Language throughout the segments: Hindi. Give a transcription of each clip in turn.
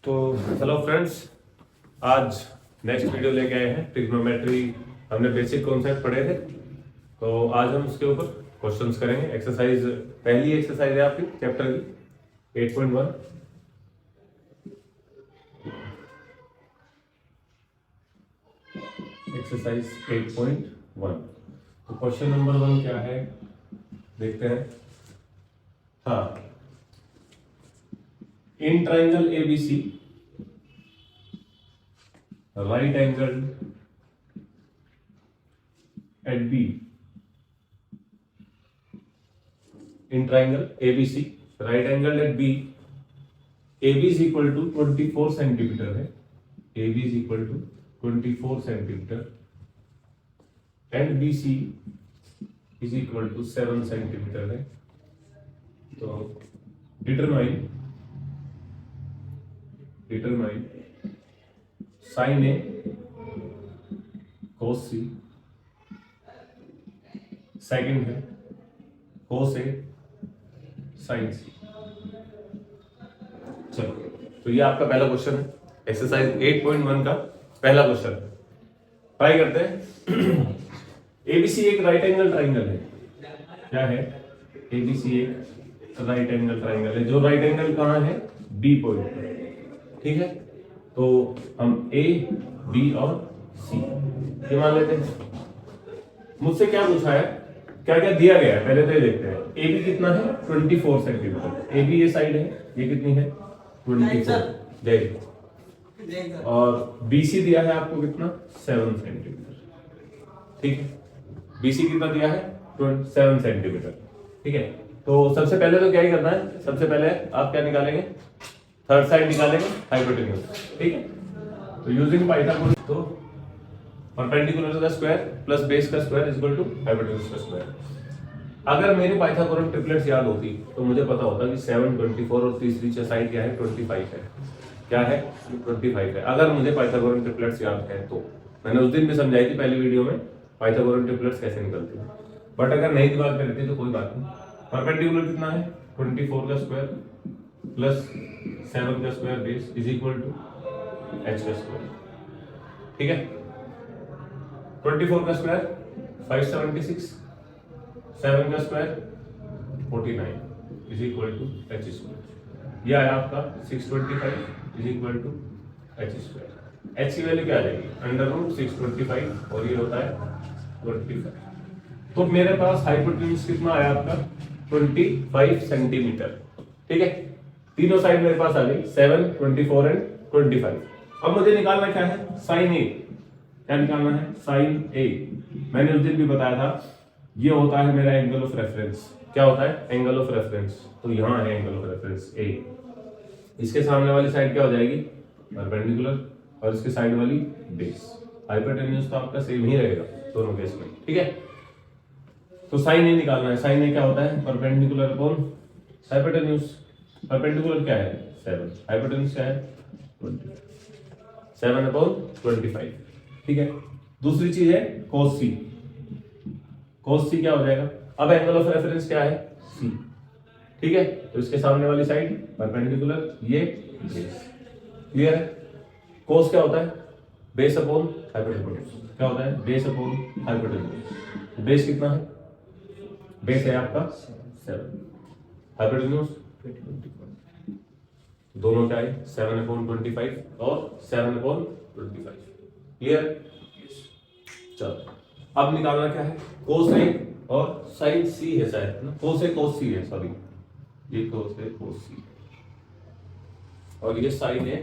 तो हेलो फ्रेंड्स, आज नेक्स्ट वीडियो लेके आए हैं। ट्रिग्नोमेट्री हमने बेसिक कॉन्सेप्ट पढ़े थे, तो आज हम उसके ऊपर क्वेश्चंस करेंगे। एक्सरसाइज पहली एक्सरसाइज है आपकी चैप्टर की 8.1। एक्सरसाइज 8.1। तो क्वेश्चन नंबर 1 क्या है देखते हैं। हाँ, in triangle ABC right angled at B, in triangle ABC right angled at B, AB is equal to 24 centimetre है, AB is equal to 24 centimetre and BC is equal to 7 centimetre है। तो डिटरमाइन साइन ए कोस सी, सेकंड है कोस ए साइन सी। चलो, तो ये आपका पहला क्वेश्चन है, एक्सरसाइज 8.1 का पहला क्वेश्चन। ट्राई करते हैं। एबीसी एक राइट एंगल ट्राइंगल है। क्या है? एबीसी एक राइट एंगल ट्राइंगल है। जो राइट एंगल कहाँ है? बी पॉइंट पर। ठीक है, तो हम ए बी और सी ये मान लेते हैं। मुझसे क्या पूछा है, क्या क्या दिया गया है, पहले तो ये देखते हैं। ए बी कितना है? 24 सेंटीमीटर। ए बी ये साइड है, ये कितनी है? 24। और बीसी दिया है आपको कितना? 7 सेंटीमीटर। ठीक है, बीसी कितना दिया है? 7 सेंटीमीटर। ठीक है, तो सबसे पहले तो क्या ही करना है, सबसे पहले आप क्या निकालेंगे? थर्ड साइड निकालेंगे, हाइपोटेन्यूज। ठीक है, तो यूजिंग पाइथागोरस, तो परपेंडिकुलर का स्क्वायर प्लस बेस का square is equal to hypotenuse का स्क्वायर। अगर मेरी पाइथागोरस ट्रिपलेट्स याद होती तो मुझे पता होता कि 7, 24 और तीसरी साइड क्या है? 25 है। क्या है? 25 है। अगर मुझे पाइथागोरस ट्रिपलेट्स याद है तो मैंने उस दिन भी समझाई थी पहली वीडियो में पाइथागोरस ट्रिपलेट्स कैसे निकलती है। बट अगर नहीं दिमाग में रहती तो कोई बात नहीं। परपेंडिकुलर कितना है? 24 का स्क्वायर प्लस 7 का square base is equal to h का स्क्वायर। ठीक है, 24 का स्क्वायर 576, 7 का square 49 is equal to h square. यह है आपका 625 is equal to h square. h की वैल्यू क्या आ जाएगी? √625 और ये होता है 25। तो मेरे पास हाइपोटेन्यूज कितना आया आपका? 25 सेंटीमीटर। ठीक है, तीनों साइड मेरे पास आ गई 7, 24 एंड 25। अब मुझे निकालना क्या है? साइन ए। क्या निकालना है? साइन ए। मैंने उस दिन भी बताया था, ये होता है मेरा एंगल ऑफ रेफरेंस। क्या होता है? Angle of reference. तो यहां है एंगल ऑफ रेफरेंस ए। इसके सामने वाली साइड क्या हो जाएगी? परपेंडिकुलर, और इसके साइड वाली बेस। हाइपोटेन्यूज तो आपका सेम ही रहेगा दोनों केस में। ठीक है, तो साइन ए निकालना है। साइन ए क्या होता है? Perpendicular upon hypotenuse. परपेंडिकुलर क्या है? 7, हाइपोटेन्यूज क्या है? 7 अपॉन 25। ठीक है, दूसरी चीज है cos c। cos c क्या हो जाएगा? अब एंगल ऑफ रेफरेंस क्या है? c। ठीक है, तो इसके सामने वाली साइड परपेंडिकुलर, ये बेस। क्लियर है? cos क्या होता है? Base upon hypotenuse. क्या होता है? Base upon hypotenuse. बेस कितना है? बेस है आपका 7, हाइपोटेन्यूज दोनों क्या है? 7 अपॉन 25 और 7 अपॉन 25। क्लियर? चलो, अब निकालना क्या है? कोस ए और साइन सी है शायद ना। कोस ए कोस सी है, सॉरी, ये कोस ए कोस सी और ये साइन ए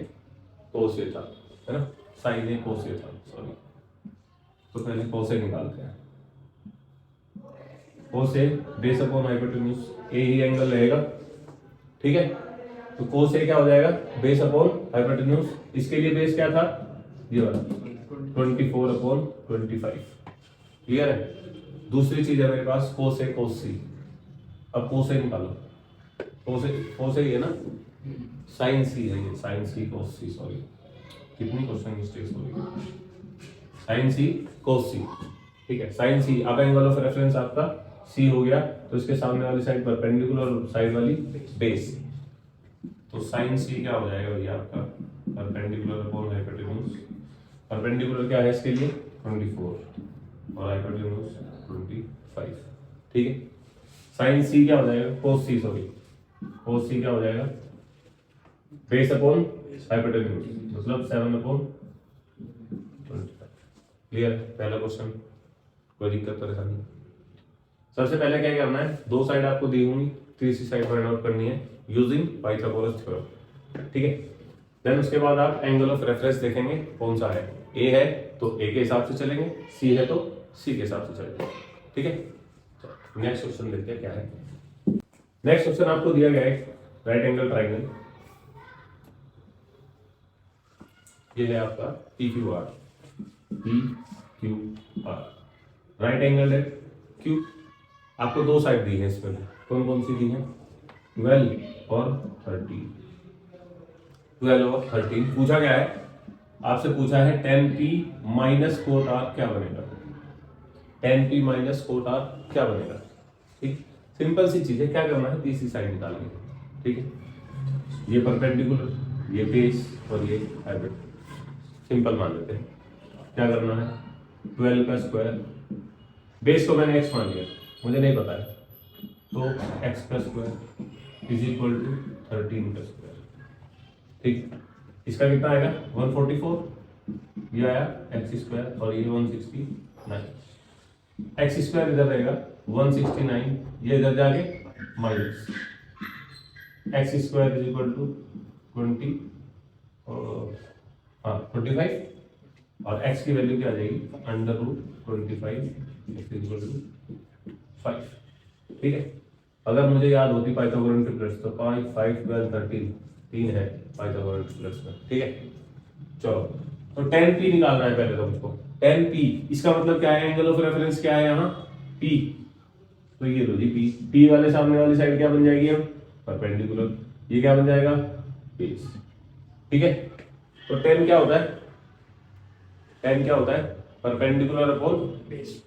कोस ए था, है ना? साइन ए कोस ए था, सॉरी। तो पहले कोस ए निकालते हैं। कोस ए बेस अपॉन हाइपोटेन्यूज, ए ही एंगल रहेगा। ठीक है, तो कोस ए क्या हो जाएगा? Base upon hypotenuse. इसके लिए बेस क्या था? ये वाला 24 अपॉन 25। क्लियर है? दूसरी चीज है मेरे पास कोस ए कोस सी। अब कोस ए निकालो। कोस ए है ना, साइन सी है ये, साइन सी कोस सी, सॉरी कितनी क्वेश्चन मिस्टेक्स हो गई। साइन सी कोस सी। ठीक है, साइन सी। अब एंगल ऑफ रेफरेंस आपका सी हो गया, तो इसके सामने वाली साइड परपेंडिकुलर और साइड वाली बेस। तो साइन सी क्या हो जाएगा भैया आपका? Perpendicular upon hypotenuse. परपेंडिकुलर क्या है इसके लिए 24 और हाइपोटेन्यूज 25। ठीक है, साइन सी क्या हो जाएगा, कोस सी, सॉरी कोस सी क्या हो जाएगा, बेस अपॉन हाइपोटेन्यूज, मतलब 7 अपॉन 25। क्लियर, पहला क्वेश्चन, कोई दिक्कत परेशानी? सबसे पहले क्या करना है, दो साइड आपको दी होंगी, तीसरी साइड फाइंड आउट करनी है यूजिंग पाइथागोरस थ्योरम। ठीक है, देन उसके बाद आप एंगल ऑफ रेफरेंस देखेंगे कौन सा है, ए है तो ए के हिसाब से चलेंगे, सी है तो सी के हिसाब से चलेंगे। ठीक है, नेक्स्ट क्वेश्चन देखते हैं क्या है। नेक्स्ट क्वेश्चन आपको दिया गया है राइट एंगल ट्राइंगल, ये है आपका P Q R, right angle है क्यू। आपको दो साइड दी है इसमें, कौन कौन सी दी है, 12 और 13। 12 और 13 पूछा गया है, आपसे पूछा है tan p minus cot r क्या बनेगा, tan p minus cot r क्या बनेगा। ठीक, सिंपल सी चीज है, क्या करना है, तीसरी साइड निकालनी है। ठीक है, ये परपेंडिकुलर, ये बेस और ये हाइपोटेन्यूज, सिंपल मान लेते हैं। क्या करना है, 12 का स्क्वायर, बेस को मैंने x मान लिया, मुझे नहीं पता है, तो x का स्क्वायर इज इक्वल टू 13 का स्क्वायर। ठीक, इसका कितना आएगा 144, ये आया एक्स स्क्वायर और ये 169, एक्स स्क्वायर इधर रहेगा 169, ये इधर जाके minus x square is equal to 25 और x की वैल्यू क्या आ जाएगी under root 25 x is equal to 5। ठीक है, अगर मुझे याद होती पाइथागोरस ट्रिपलेट्स तो 5, 5, 12, 13 3 है पाइथागोरस ट्रिपलेट्स में। ठीक है, चलो तो tan p निकालना है पहले तो मुझको, tan p इसका मतलब क्या है, एंगल ऑफ रेफरेंस क्या है यहाँ p, तो ये लो जी p वाले सामने वाली साइड क्या बन जाएगी हम परपेंडिकुलर, ये क्या बन जाएगा बेस। ठीक है, तो tan क्या होता है, tan क्या होता है perpendicular upon base,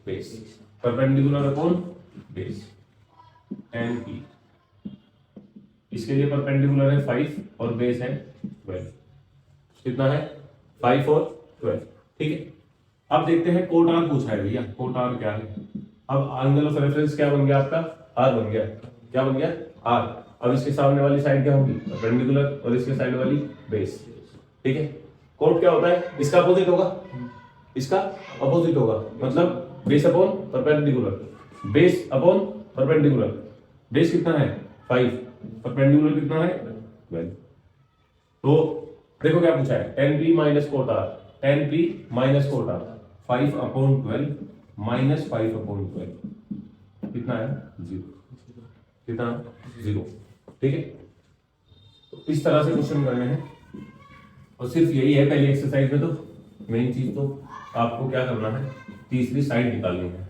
perpendicular upon base, tan p इसके लिए परपेंडिकुलर है 5 और बेस है 12, कितना है 5 और 12। ठीक है, अब देखते हैं कोट आर पूछा है भैया, कोट आर क्या है। अब एंगल ऑफ रेफरेंस क्या बन गया आपका, आर बन गया, क्या बन गया आर। अब इसके सामने वाली साइड क्या होगी परपेंडिकुलर और इसके साइड वाली बेस। ठीक है, कोट क्या होता है, इसका अपोजिट होगा, इसका अपोजिट होगा, मतलब base upon perpendicular, base upon perpendicular, base कितना है 5, परपेंडिकुलर कितना है 12। तो देखो क्या पूछा है, tan p minus cot r, tan p minus cot r 5 upon 12 minus 5 upon 12 कितना है 0, कितना 0। ठीक है, तो इस तरह से क्वेश्चन करने हैं और सिर्फ यही है पहली एक्सरसाइज में। तो मेन चीज तो आपको क्या करना है, तीसरी साइड निकालनी है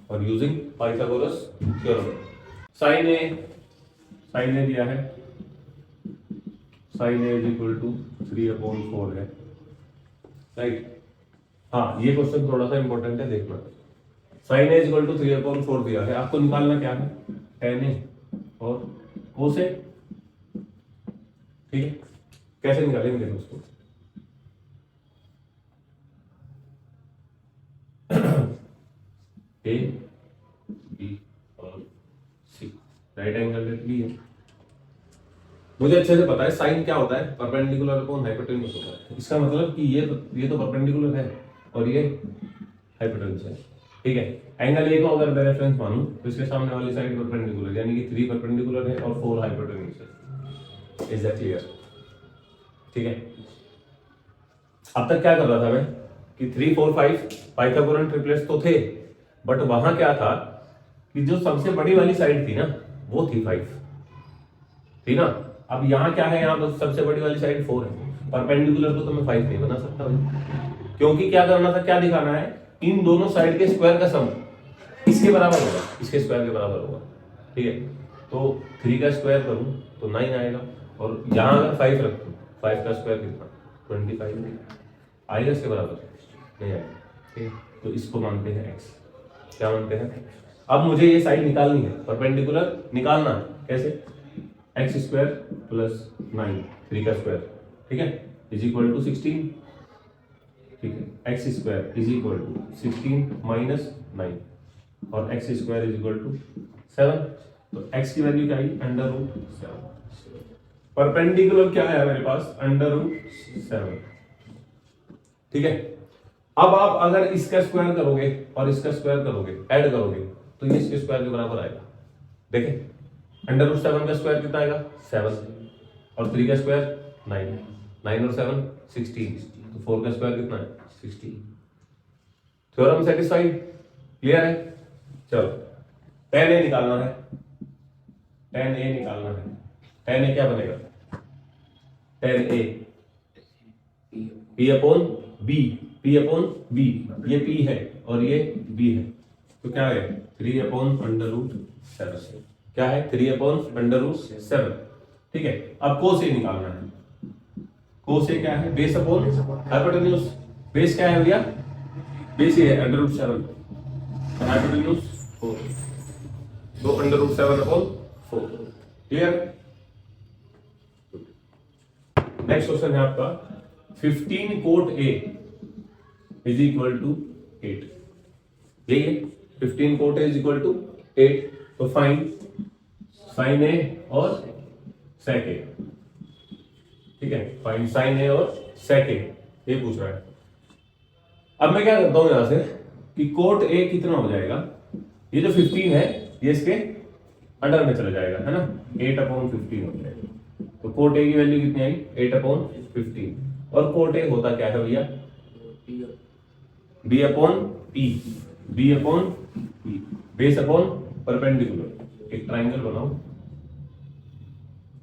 और using Pythagoras theorem. Sine A दिया है, sine A is equal to 3/4 है, राइट। हाँ, ये क्वेश्चन थोड़ा सा इंपॉर्टेंट है, देखना। Sine A is equal to 3/4 दिया है, आपको निकालना क्या है tan ए और cos ए। ठीक है, कैसे निकालेंगे उसको, ए बी और सी, राइट एंगल बी है। मुझे अच्छे से पता है साइन क्या होता है, परपेंडिकुलर अपॉन हाइपोटेन्यूज होता है। इसका मतलब कि ये तो परपेंडिकुलर है और ये हाइपोटेन्यूज है। ठीक है, एंगल ए को अगर मैं रेफरेंस मानूं तो इसके सामने वाली साइड परपेंडिकुलर, यानी कि 3 परपेंडिकुलर है और 4 हाइपोटेन्यूज है। Is that clear? ठीक है, अब तक क्या कर रहा था मैं कि 3, 4, 5 पाइथागोरस ट्रिपलेट्स तो थे, बट वहां क्या था कि जो सबसे बड़ी वाली साइड थी ना वो थी 5, थी ना। अब यहाँ क्या है, यहाँ पर सबसे बड़ी वाली साइड 4 है, परपेंडिकुलर को तो मैं 5 नहीं बना सकता भाई, क्योंकि क्या करना था, क्या दिखाना है, इन दोनों साइड के स्क्वायर का सम इसके बराबर होगा, इसके स्क्वायर के बराबर होगा। ठीक है, तो 3 का स्क्वायर करूं तो 9 आएगा और यहाँ अगर 5 रखूं, 5 का स्क्वायर कितना 25 आएगा, इसके बराबर नहीं आएगा। ठीक है, तो इसको मानते हैं x, क्या मानते हैं। अब मुझे ये साइड निकालनी है, परपेंडिकुलर निकालना है, कैसे, x² + 9 3 का स्क्वायर। ठीक है, इज इक्वल टू 16, ठीक है। X square is equal to 16 minus 9 और x square is equal to 7। तो एक्स की वैल्यू क्या आई, अंडर रूट 7। परपेंडिकुलर क्या है मेरे पास, अंडर रूट 7, ठीक है। अब आप अगर इसका स्क्वायर करोगे और इसका स्क्वायर करोगे, ऐड करोगे, तो ये इसके स्क्वायर के बराबर आएगा। देखें अंडर रूट 7 का स्क्वायर कितना आएगा, 7 और 3 का स्क्वायर 9, 9 और 7 16, तो 4 का स्क्वायर कितना है, 16। थ्योरम सेटिस्फाइड, क्लियर है। चलो tan a निकालना है, tan a निकालना है। tan a क्या बनेगा, tan a p upon b, p upon b, ये p है और ये b है, तो क्या है 3 अपॉन अंडर रूट 7, क्या है 3 अपॉन अंडर रूट 7, ठीक है। अब cos a निकालना है। cos a क्या है, बेस अपॉन हाइपोटेन्यूज। बेस क्या है भैया, बेस ये है अंडर रूट 7, हाइपोटेन्यूज 4, तो under root 7 upon 4, clear. Next question है आपका 15 cot a is equal to 8, यही है 15 cot a is equal to 8। तो फाइंड साइन a और सेक a, ठीक है, फाइंड साइन a और सेक a, ये पूछ रहा है। अब मैं क्या करता हूं यहां से कि कोट a कितना हो जाएगा, ये जो 15 है ये इसके अंडर में चला जाएगा, है ना, 8 अपॉन 15 हो जाएगा। तो कोट a की वैल्यू कितनी आई, 8 अपॉन 15। और कोट a होता क्या है भैया, b upon p, b upon p, base upon perpendicular. एक ट्राइंगल बनाओ,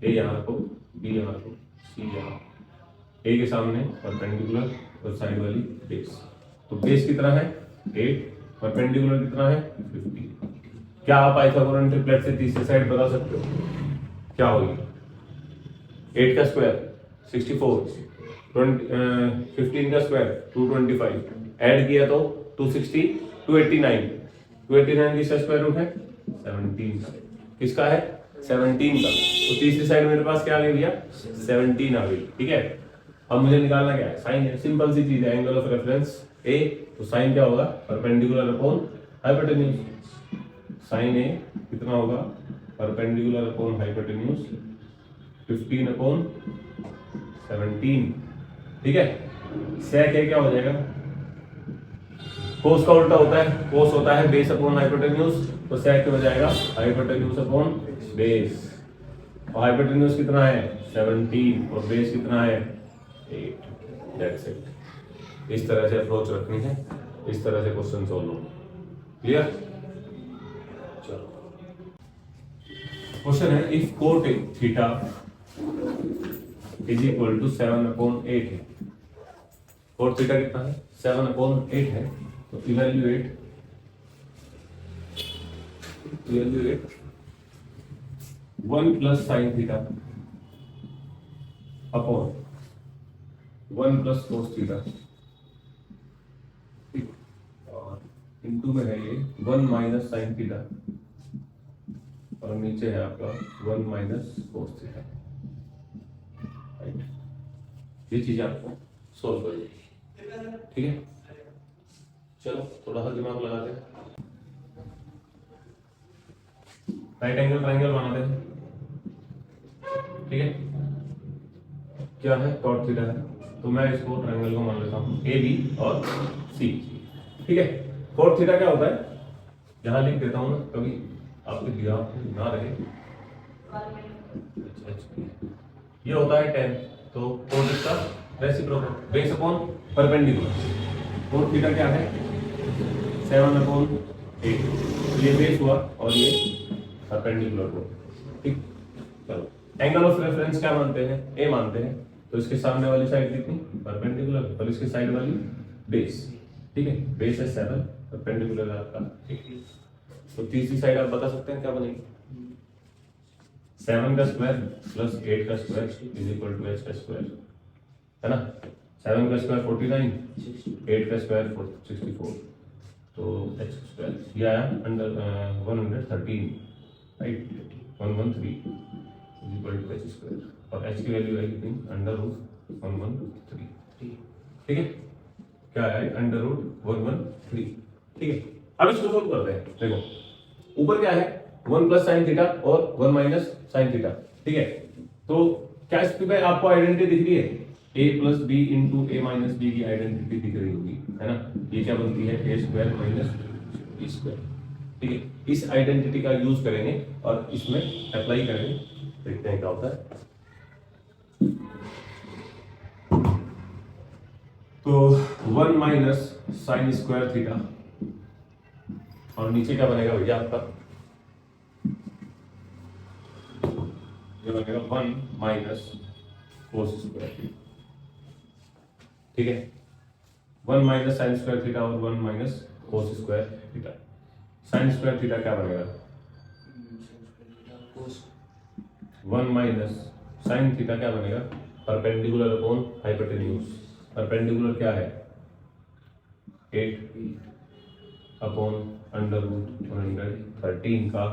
a यहां रखो, b यहां रखो, c यहां, a के सामने परपेंडिकुलर और साइड वाली बेस। तो बेस कितना है 8, परपेंडिकुलर कितना है 15। क्या आप पाइथागोरन ट्रिपलेट से तीसरी साइड बता सकते हो, क्या होगी, 8 का स्क्वायर 64, 15 का स्क्वायर 225, ऐड किया तो 260, 289, 289 किसका स्क्वायर रूट है 17 का, किसका है 17 का। तो तीसरी साइड मेरे पास क्या आ गई भैया 17 आ गई, ठीक है। अब मुझे निकालना क्या है, साइन है, सिंपल सी चीज है, एंगल ऑफ रेफरेंस ए, तो साइन क्या होगा परपेंडिकुलर अपॉन हाइपोटेन्यूज। साइन ए कितना होगा, परपेंडिकुलर अपॉन हाइपोटेन्यूज 15 अपॉन 17, ठीक है। सेक ए क्या हो जाएगा, कोस का उल्टा होता है, कोस होता है बेस अपॉन हाइपोटेन्यूज, तो सेक क्या हो जाएगा हाइपोटेन्यूज अपॉन बेस। और हाइपोटेन्यूज कितना है 17 और बेस कितना है 8, दैट्स इट। इस तरह से अप्रोच रखनी है, इस तरह से क्वेश्चन सॉल्व होगा, क्लियर। चलो क्वेश्चन है, if cot theta is equal to 7 upon 8 है, कोट थीटा कितना है 7 अपॉन 8 है, तो evaluate 1 plus sine theta upon 1 plus cos theta, और इनटू में है ये 1 माइनस साइन थीटा, और नीचे है आपका 1 माइनस कोस थीटा, राइट। ये चीज आपको सोल्व करनी है, ठीक है। चलो थोड़ा सा दिमाग लगाते हैं, राइट एंगल ट्राइंगल बनाते हैं, ठीक है। क्या है कॉट थीटा है, तो मैं इसको ट्रायंगल को मान लेता हूँ ए बी और सी, ठीक है। कॉट थीटा क्या होता है, यहाँ लिख देता हूँ ना, कभी आपके दिमाग में ना रहे, ये होता है 10, तो कॉट इसका reciprocal, base upon perpendicular. Cot theta क्या है 7 अपॉन 8, ये बेस हुआ और ये परपेंडिकुलर हुआ, ठीक। चलो एंगल ऑफ रेफरेंस क्या मानते हैं, ए मानते हैं, तो इसके सामने वाली साइड कितनी परपेंडिकुलर और इसके साइड वाली बेस, ठीक है। बेस है 7, परपेंडिकुलर है आपका 8, तो तीसरी साइड आप बता सकते हैं क्या बनेगी, 7 का स्क्वायर प्लस 8 का square is equal to h का स्क्वायर, है ना। 7 का स्क्वायर 49, 8 का स्क्वायर 64, तो h स्क्वायर ये आया under 113, right, 113 is equal to h square. और h की वैल्यू है कितनी, √113। ठीक है, क्या है, √113। ठीक है, अब इसको सोल्व करते हैं। देखो ऊपर क्या है, 1 प्लस साइन थीटा और 1 माइनस साइन थीटा। ठीक है, तो क्या इस पे आपको आइडेंटिटी दिख रही है, a plus B into A minus B की आइडेंटिटी दिख रही होगी, है ना। ये क्या बनती है, a square minus B square. ठीक है, इस आइडेंटिटी का यूज करेंगे और इसमें अप्लाई करेंगे, देखते हैं क्या होता है। तो 1 माइनस साइन स्क्वायर थीटा और नीचे क्या बनेगा भैया आपका, ये बनेगा 1 माइनस कोस स्क्वायर। ठीक है, 1 माइनस साइन स्क्वायर थीटा और 1 minus cos square theta. Sign square theta क्या बनेगा, 1 माइनस साइन थीटा क्या बनेगा, परपेंडिकुलर अपॉन हाइपोटेन्यूज। परपेंडिकुलर क्या है, 8 अपॉन √113 का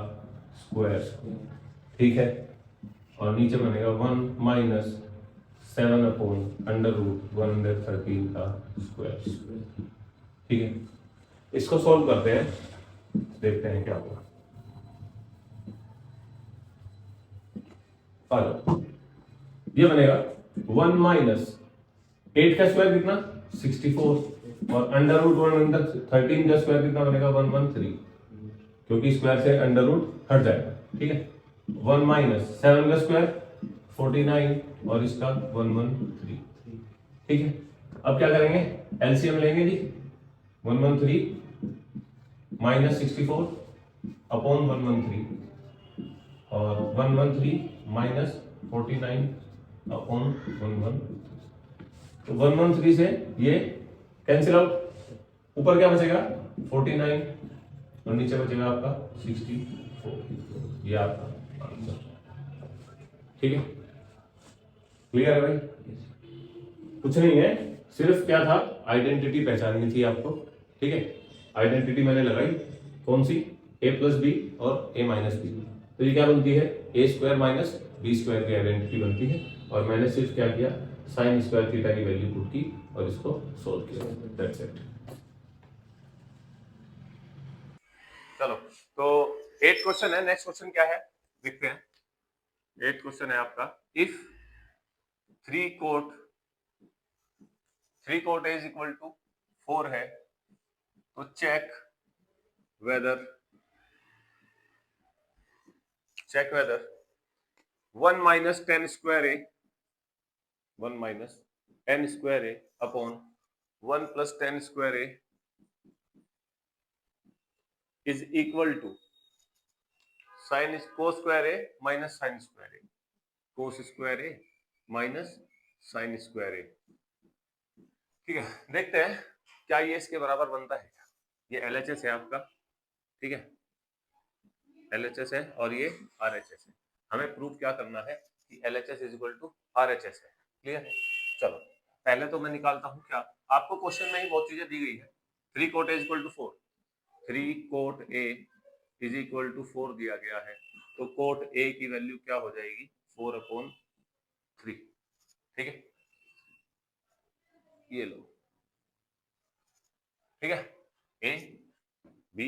स्क्वायर। ठीक है, और नीचे बनेगा 1 माइनस 7 अपॉन √113 का स्क्वायर। ठीक है, इसको सॉल्व करते हैं, देखते हैं क्या होगा। ये बनेगा 1 माइनस 8 का स्क्वायर कितना, 64, और √113 का स्क्वायर कितना बनेगा, 113, क्योंकि स्क्वायर से अंडर रूट हट जाएगा। ठीक है, 1 माइनस 7 का स्क्वायर 49 और इसका 113। ठीक है, अब क्या करेंगे, एलसीएम लेंगे जी। 113 माइनस 64 अपॉन 113 और 113 माइनस 49 अपॉन 113। तो 113 से ये कैंसिल आउट, ऊपर क्या बचेगा, 49 और नीचे बचेगा आपका 64। ये आपका आंसर। ठीक है, क्लियर है भाई, कुछ नहीं है, सिर्फ क्या था, आइडेंटिटी पहचाननी थी आपको। ठीक है, आइडेंटिटी मैंने लगाई, कौन सी, a प्लस बी और a माइनस बी। तो ये क्या बनती है, a square minus B square की आइडेंटिटी बनती है। और मैंने सिर्फ क्या किया, साइन स्क्वायर थीटा की वैल्यू पुट की और इसको सोल्व किया, दैट्स इट। चलो, तो 8 क्वेश्चन है, नेक्स्ट क्वेश्चन क्या है देखते हैं। 8 क्वेश्चन है आपका, if 3 cot a is equal to 4 है, तो check whether 1 minus 10 square a 1 minus 10 square a upon 1 plus 10 square a is equal to sine cos square a minus sine square a, cos square a minus sine square a. ठीक है, देखते हैं क्या ये इसके बराबर बनता है। ये LHS है आपका, ठीक है, LHS है और ये RHS है। हमें प्रूफ क्या करना है कि LHS is equal to RHS है। क्लियर है, चलो पहले तो मैं निकालता हूं क्या, आपको क्वेश्चन में ही बहुत चीजें दी गई है। 3 cot A is equal to 4, 3 cot A is equal to 4 दिया गया है, तो कोट ए की वैल्यू क्या हो जाएगी, 4/3। ठीक है, ये लो, ठीक है, a b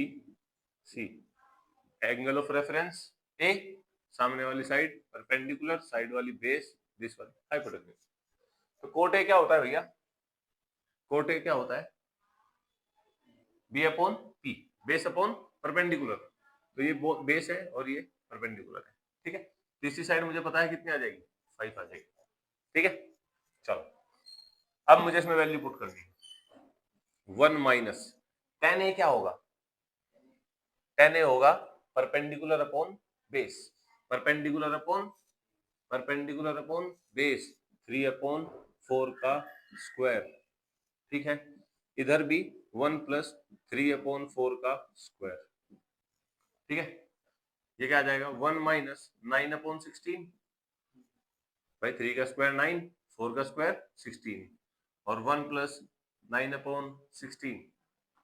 c, angle of reference a, सामने वाली साइड परपेंडिकुलर, साइड वाली बेस, दिस वाली हाइपोटेन्यूज। तो कोट ए क्या होता है भैया, कोट ए क्या होता है, b upon p, base upon perpendicular. तो ये बेस है और ये परपेंडिकुलर है। ठीक है, तीसरी साइड मुझे पता है कितनी आ जाएगी, 5 आ जाएगी। ठीक है, चलो अब मुझे इसमें वैल्यू पुट करनी है। 1 माइनस 10 ए क्या होगा, 10 ए होगा perpendicular upon base, perpendicular upon base 3/4 का स्क्वायर। ठीक है, इधर भी 1 प्लस 3/4 का स्क्वायर। ठीक है, ये क्या आ जाएगा, 1 माइनस 9/16, भाई 3 का स्क्वायर 9, 4 का स्क्वायर 16 और 1 प्लस 9/16।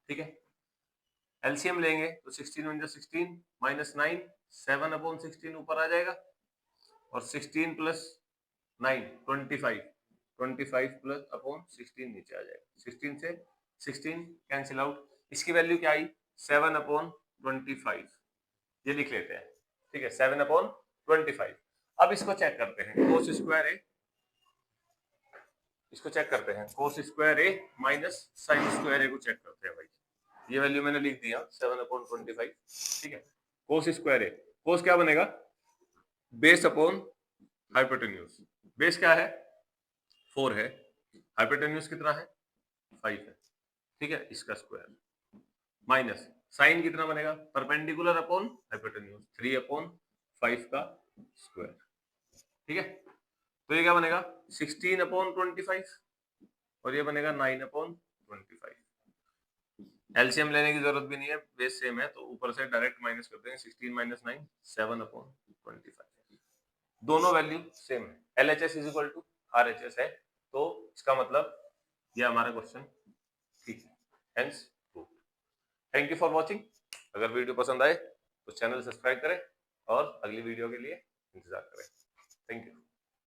ठीक है, एलसीएम लेंगे तो 16 × 16 -9, 7/16 ऊपर आ जाएगा और 16 प्लस 9 25 प्लस अपॉन 16 नीचे आ जाएगा, 16 से 16 कैंसिल आउट, इसकी वैल्यू क्या आई 7 अपॉन 25, ये लिख लेते हैं, ठीक है 7 अपॉन 25। अब इसको चेक करते हैं, कोस स्क्वायर ए, इसको चेक करते हैं, कोस square a minus sine square ए को चेक करते हैं भाई, ये वैल्यू मैंने लिख दिया 7 अपॉन 25, ठीक है। कोस स्क्वायर ए, कोस क्या बनेगा बेस अपॉन हाइपोटेन्यूज, बेस क्या है 4 है, हाइपोटेन्यूज कितना है 5 है, ठीक है, इसका स्क्वायर माइनस साइन कितना बनेगा परपेंडिकुलर अपॉन हाइपोटेन्यूज 3 अपॉन 5 का स्क्वायर, ठीक है। तो ये क्या बनेगा 16 अपॉन 25 और ये बनेगा 9 अपॉन 25। एलसीएम लेने की जरूरत भी नहीं है, बेस सेम है, तो ऊपर से डायरेक्ट माइनस करते हैं, 16 माइनस 9 7 अपॉन 25, दोनों वैल्यू सेम है, LHS is equal to RHS है, तो इसका मतलब ये हमारा क्वेश्चन ठीक है, hence proved. Thank you for watching, अगर वीडियो पसंद आए तो चैनल सब्सक्राइब करें और अगली वीडियो के लिए इंतजार करें। Thank you.